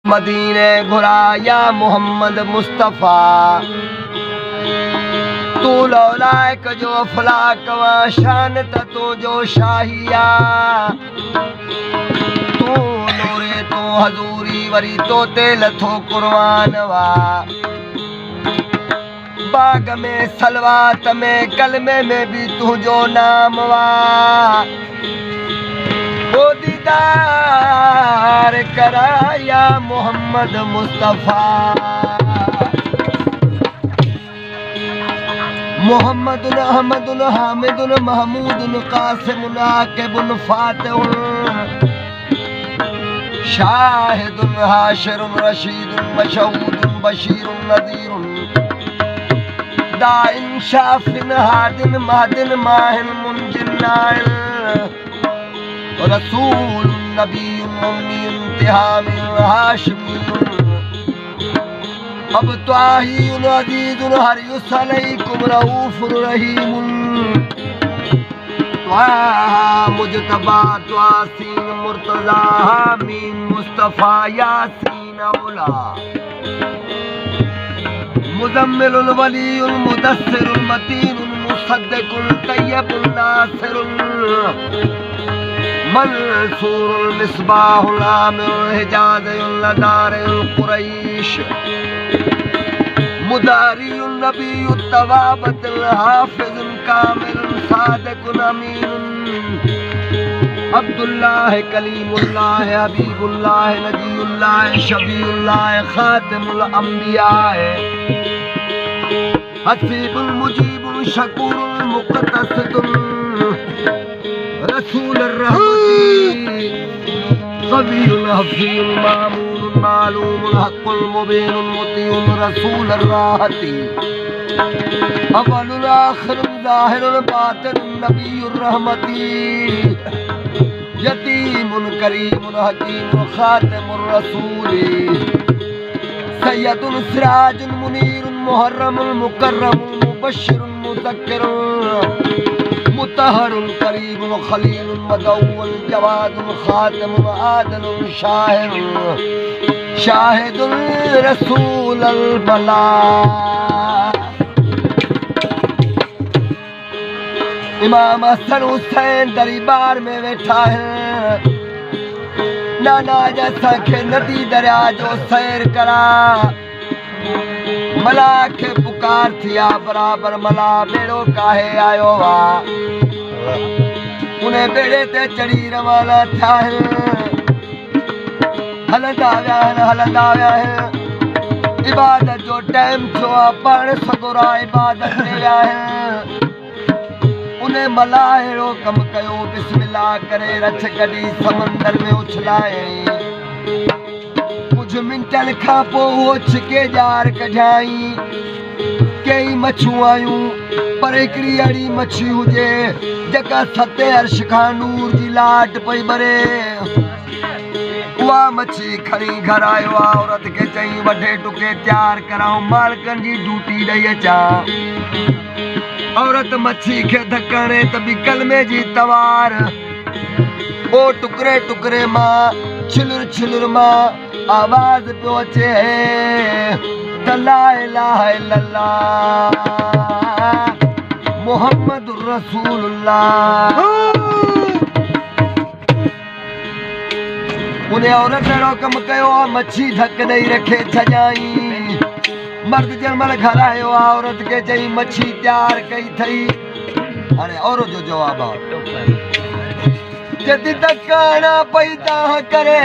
मदीने घुराया मोहम्मद मुस्तफ़ा तू लौलाक जो अफलाक व शान तू जो शाहिया तू नूरे तो हजूरी वरी तो तेल थो कुर्बान वा बाग में सलवात में कलमे में भी तू जो नाम वा वो दीदार कराया मोहम्मद मुस्तफ़ा मोहम्मदुन अहमदुन हामिदुन महमूदुन कासिमुन आकिबुन फातिहुन शाहिदुन हाशिरुन रशीदुन मशहूदुन बशीरुन नज़ीरुन दाइन शाफिन हादिन महदिन माहिन मुंजिन नाइल रसूल नबी उम्मी इंतिहामी हाशिमी अब त्वाहीन अज़ीज़ुन हरियुस अलैकुम रऊफ़ुर रहीम त्वाहा मुजतबा त्वासीन मुर्तज़ा हामीन मुस्तफ़ा यासीन औला मुज़म्मिलुल वलीयुल मुदस्सिरुल मतीनुल मुसद्दिकुल तय्यबुल नासिरुल मंसूरुल मिस्बाहुल आमिरुल हिजाज़ुल नज़ारुल कुरैश मुदारियुन नबियुत तवाबतुल हाफ़िज़ुल कामिलुल सादिकुल अमीनुल अब्दुल्लाह कलीमुल्लाह हबीबुल्लाह नबीयुल्लाह शफीउल्लाह खातिमुल अंबिया हसीबुल मुजीबुल शकूरुल मुक़तसिदुल रसूल रहमती क़वियुल हफ़ीज़ुल मामूनुल मालूमुल हक़्क़ुल मुबीनुल मुतीउल रसूल राहती अव्वलुल आखिरुल ज़ाहिरुल बातिनुल नबियुर रहमती यतीमुल करीमुल हकीमुल खातिमुर रसूली सय्यदुल सिराजुल मुनीरुल मुहर्रमुल मुकर्रमुल मुबश्शिरुल मुज़क्किरुल मुतहरुल करीमुल खलीलुल मदउल जवादुल खातिमुल आदिलुल शाहिदुल रसूलुल बला इमाम हसन हुसैन दरबार में बैठा है नाना जैसा के नदी दरिया जो सैर करा मला के पुकार थिया बराबर मला बेड़ो काहे आयो वा उन्हें बेड़े ते चढ़ी रवाना था हलंदा विया है इबादत जो टाइम छो पण सगुरा इबादत ते विया है उन्हें मला अहिड़ो कम कयो बिस्मिल्लाह करे रछ कढी समंदर में उछलाए कुछ मिंटन खां पोइ उहो छिके जार कढाई कई मच्छूं आयूं पर हिकिड़ी अहिड़ी मच्छी हुजे जेका सते अर्श खां नूर जी लाट पई भरे उहा मच्छी खणी घर आयो आ औरत खे चई वॾे टुके तयार कराऊं मालिकनि जी ड्यूटी ॾेई अचां औरत मच्छी खे धकणे त बि कलमे जी तवार ओ टुकड़े टुकड़े मां छिलुर मां आवाज पियो अचे त ला इलाहा इल्लल्लाह मुहम्मदुर रसूलुल्लाह उन्हें औरत अहिड़ो कमु कयो आहे मच्छी धक ॾेई रखे छॾियाई मर्द जंहिंमहिल घर आयो आहे औरत खे चई मच्छी तयार कई अथई हाणे औरत जो जवाबु आहे जॾहिं धकाणा पई तव्हां करे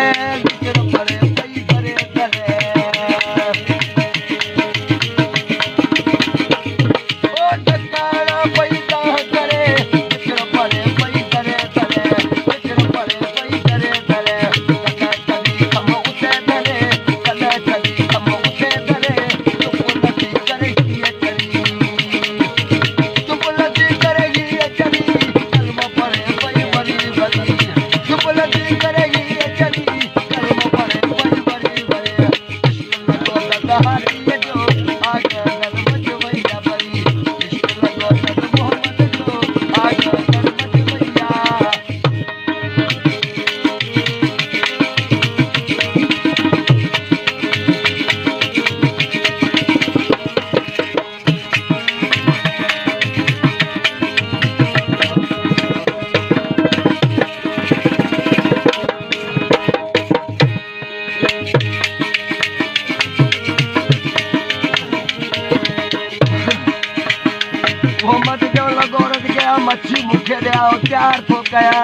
औरत गया मच्छी मुखे दे आओ चार थो कया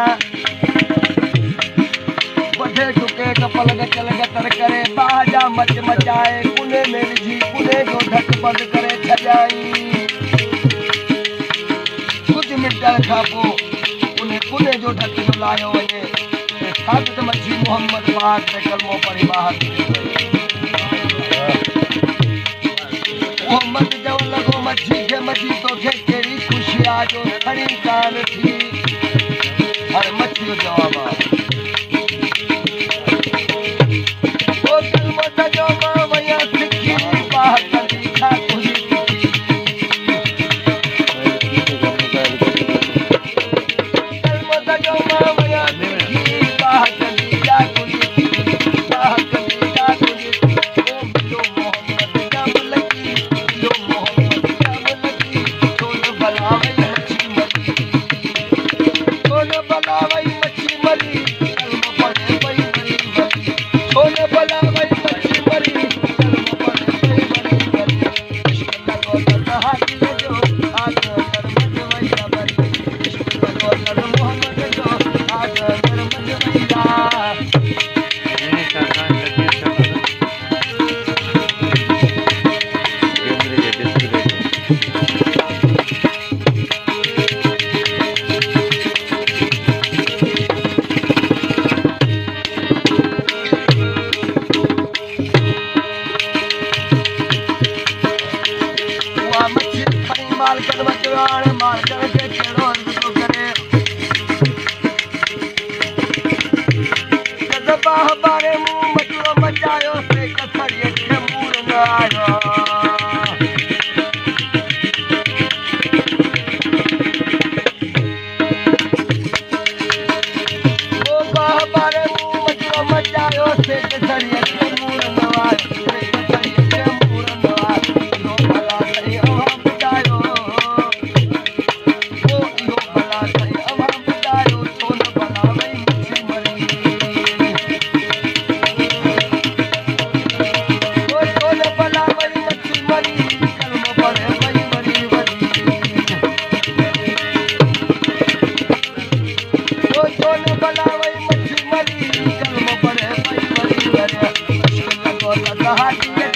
बठे टुके कपल गचल गतर करे बाजा मच मचाए कुने में विझी कुने जो धक बंद करे छजाई कुछ मिनटन खां पोइ कुने जो ढक जो लायो वञे साबित मच्छी मोहम्मद पाक ते कलमो पढ़ी ॿाहिरि मोहम्मद चवण लॻो मच्छी तोखे कहिड़ी ख़ुशी आहे जो खणी कान थी हाणे मच्छी जो जवाबु आहे ओ कलमो सॼो मां वया सिखी बाहि कंदी छा तुंहिंजी Hati